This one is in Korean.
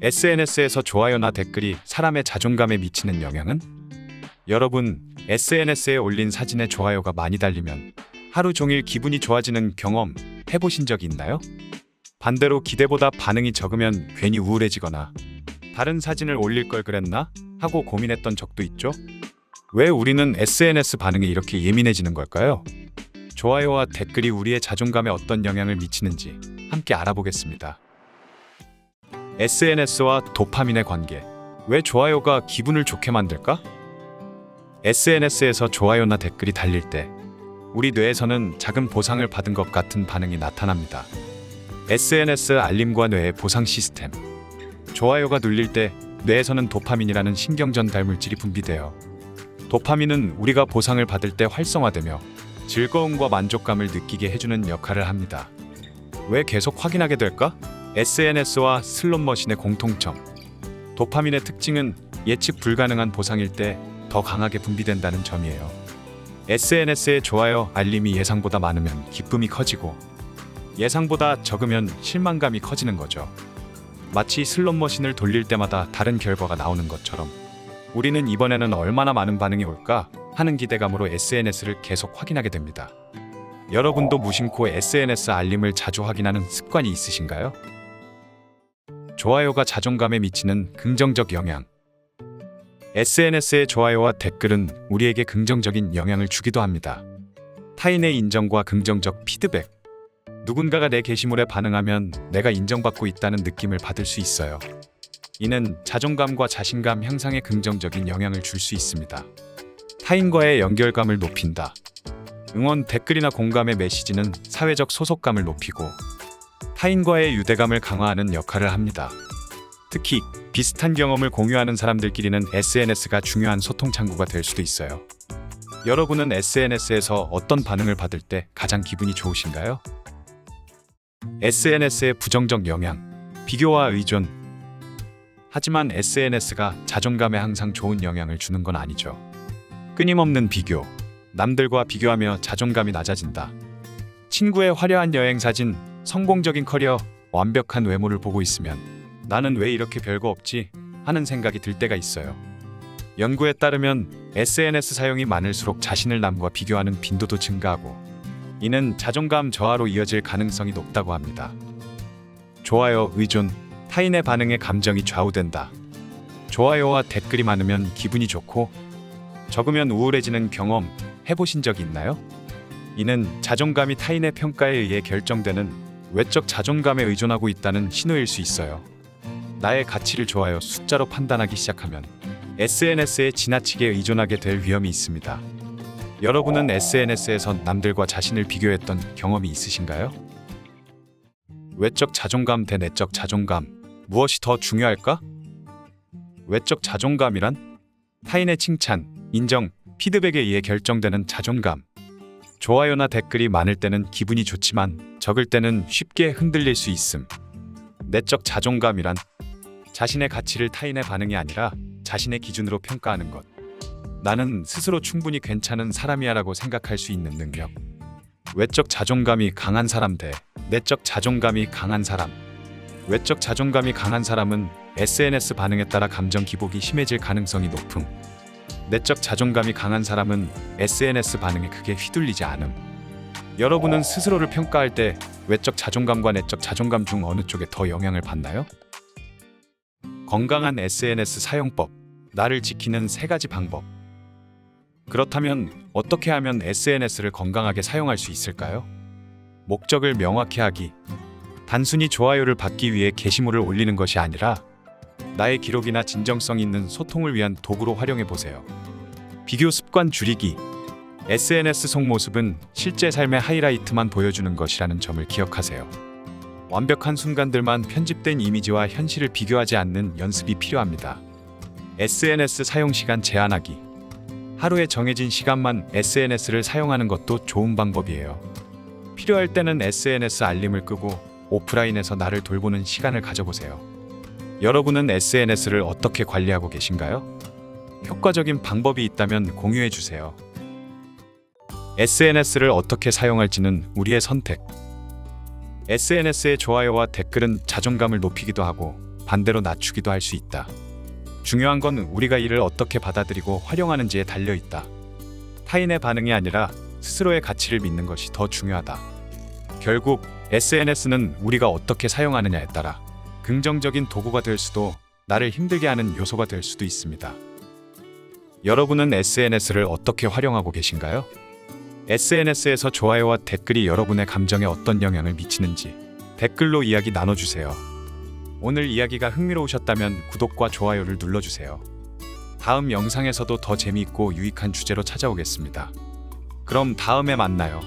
SNS에서 좋아요나 댓글이 사람의 자존감에 미치는 영향은? 여러분, SNS에 올린 사진에 좋아요가 많이 달리면 하루 종일 기분이 좋아지는 경험 해보신 적이 있나요? 반대로 기대보다 반응이 적으면 괜히 우울해지거나 다른 사진을 올릴 걸 그랬나? 하고 고민했던 적도 있죠? 왜 우리는 SNS 반응에 이렇게 예민해지는 걸까요? 좋아요와 댓글이 우리의 자존감에 어떤 영향을 미치는지 함께 알아보겠습니다. SNS와 도파민의 관계. 왜 좋아요가 기분을 좋게 만들까? SNS에서 좋아요나 댓글이 달릴 때 우리 뇌에서는 작은 보상을 받은 것 같은 반응이 나타납니다. SNS 알림과 뇌의 보상 시스템. 좋아요가 눌릴 때 뇌에서는 도파민이라는 신경 전달 물질이 분비돼요. 도파민은 우리가 보상을 받을 때 활성화되며 즐거움과 만족감을 느끼게 해주는 역할을 합니다. 왜 계속 확인하게 될까? SNS와 슬롯머신의 공통점. 도파민의 특징은 예측 불가능한 보상일 때 더 강하게 분비된다는 점이에요. SNS의 좋아요, 알림이 예상보다 많으면 기쁨이 커지고 예상보다 적으면 실망감이 커지는 거죠. 마치 슬롯머신을 돌릴 때마다 다른 결과가 나오는 것처럼 우리는 이번에는 얼마나 많은 반응이 올까 하는 기대감으로 SNS를 계속 확인하게 됩니다. 여러분도 무심코 SNS 알림을 자주 확인하는 습관이 있으신가요? 좋아요가 자존감에 미치는 긍정적 영향. SNS의 좋아요와 댓글은 우리에게 긍정적인 영향을 주기도 합니다. 타인의 인정과 긍정적 피드백. 누군가가 내 게시물에 반응하면 내가 인정받고 있다는 느낌을 받을 수 있어요. 이는 자존감과 자신감 향상에 긍정적인 영향을 줄 수 있습니다. 타인과의 연결감을 높인다. 응원 댓글이나 공감의 메시지는 사회적 소속감을 높이고 타인과의 유대감을 강화하는 역할을 합니다. 특히 비슷한 경험을 공유하는 사람들끼리는 SNS가 중요한 소통 창구가 될 수도 있어요. 여러분은 SNS에서 어떤 반응을 받을 때 가장 기분이 좋으신가요? SNS의 부정적 영향, 비교와 의존. 하지만 SNS가 자존감에 항상 좋은 영향을 주는 건 아니죠. 끊임없는 비교, 남들과 비교하며 자존감이 낮아진다. 친구의 화려한 여행 사진, 성공적인 커리어, 완벽한 외모를 보고 있으면 나는 왜 이렇게 별거 없지? 하는 생각이 들 때가 있어요. 연구에 따르면 SNS 사용이 많을수록 자신을 남과 비교하는 빈도도 증가하고 이는 자존감 저하로 이어질 가능성이 높다고 합니다. 좋아요, 의존, 타인의 반응에 감정이 좌우된다. 좋아요와 댓글이 많으면 기분이 좋고 적으면 우울해지는 경험 해보신 적이 있나요? 이는 자존감이 타인의 평가에 의해 결정되는 외적 자존감에 의존하고 있다는 신호일 수 있어요. 나의 가치를 좋아요 숫자로 판단하기 시작하면 SNS에 지나치게 의존하게 될 위험이 있습니다. 여러분은 SNS에서 남들과 자신을 비교했던 경험이 있으신가요? 외적 자존감 대 내적 자존감, 무엇이 더 중요할까? 외적 자존감이란 타인의 칭찬, 인정, 피드백에 의해 결정되는 자존감. 좋아요나 댓글이 많을 때는 기분이 좋지만 적을 때는 쉽게 흔들릴 수 있음. 내적 자존감이란 자신의 가치를 타인의 반응이 아니라 자신의 기준으로 평가하는 것. 나는 스스로 충분히 괜찮은 사람이야라고 생각할 수 있는 능력. 외적 자존감이 강한 사람 대 내적 자존감이 강한 사람. 외적 자존감이 강한 사람은 SNS 반응에 따라 감정 기복이 심해질 가능성이 높음. 내적 자존감이 강한 사람은 SNS 반응에 크게 휘둘리지 않음. 여러분은 스스로를 평가할 때 외적 자존감과 내적 자존감 중 어느 쪽에 더 영향을 받나요? 건강한 SNS 사용법. 나를 지키는 3가지 방법. 그렇다면 어떻게 하면 SNS를 건강하게 사용할 수 있을까요? 목적을 명확히 하기. 단순히 좋아요를 받기 위해 게시물을 올리는 것이 아니라 나의 기록이나 진정성 있는 소통을 위한 도구로 활용해 보세요. 비교 습관 줄이기. SNS 속모습은 실제 삶의 하이라이트만 보여주는 것이라는 점을 기억하세요. 완벽한 순간들만 편집된 이미지와 현실을 비교하지 않는 연습이 필요합니다. SNS 사용 시간 제한하기. 하루에 정해진 시간만 SNS를 사용하는 것도 좋은 방법이에요. 필요할 때는 SNS 알림을 끄고 오프라인에서 나를 돌보는 시간을 가져보세요. 여러분은 SNS를 어떻게 관리하고 계신가요? 효과적인 방법이 있다면 공유해 주세요. SNS를 어떻게 사용할지는 우리의 선택. SNS의 좋아요와 댓글은 자존감을 높이기도 하고 반대로 낮추기도 할 수 있다. 중요한 건 우리가 이를 어떻게 받아들이고 활용하는지에 달려 있다. 타인의 반응이 아니라 스스로의 가치를 믿는 것이 더 중요하다. 결국 SNS는 우리가 어떻게 사용하느냐에 따라 긍정적인 도구가 될 수도 나를 힘들게 하는 요소가 될 수도 있습니다. 여러분은 SNS를 어떻게 활용하고 계신가요? SNS에서 좋아요와 댓글이 여러분의 감정에 어떤 영향을 미치는지 댓글로 이야기 나눠주세요. 오늘 이야기가 흥미로우셨다면 구독과 좋아요를 눌러주세요. 다음 영상에서도 더 재미있고 유익한 주제로 찾아오겠습니다. 그럼 다음에 만나요.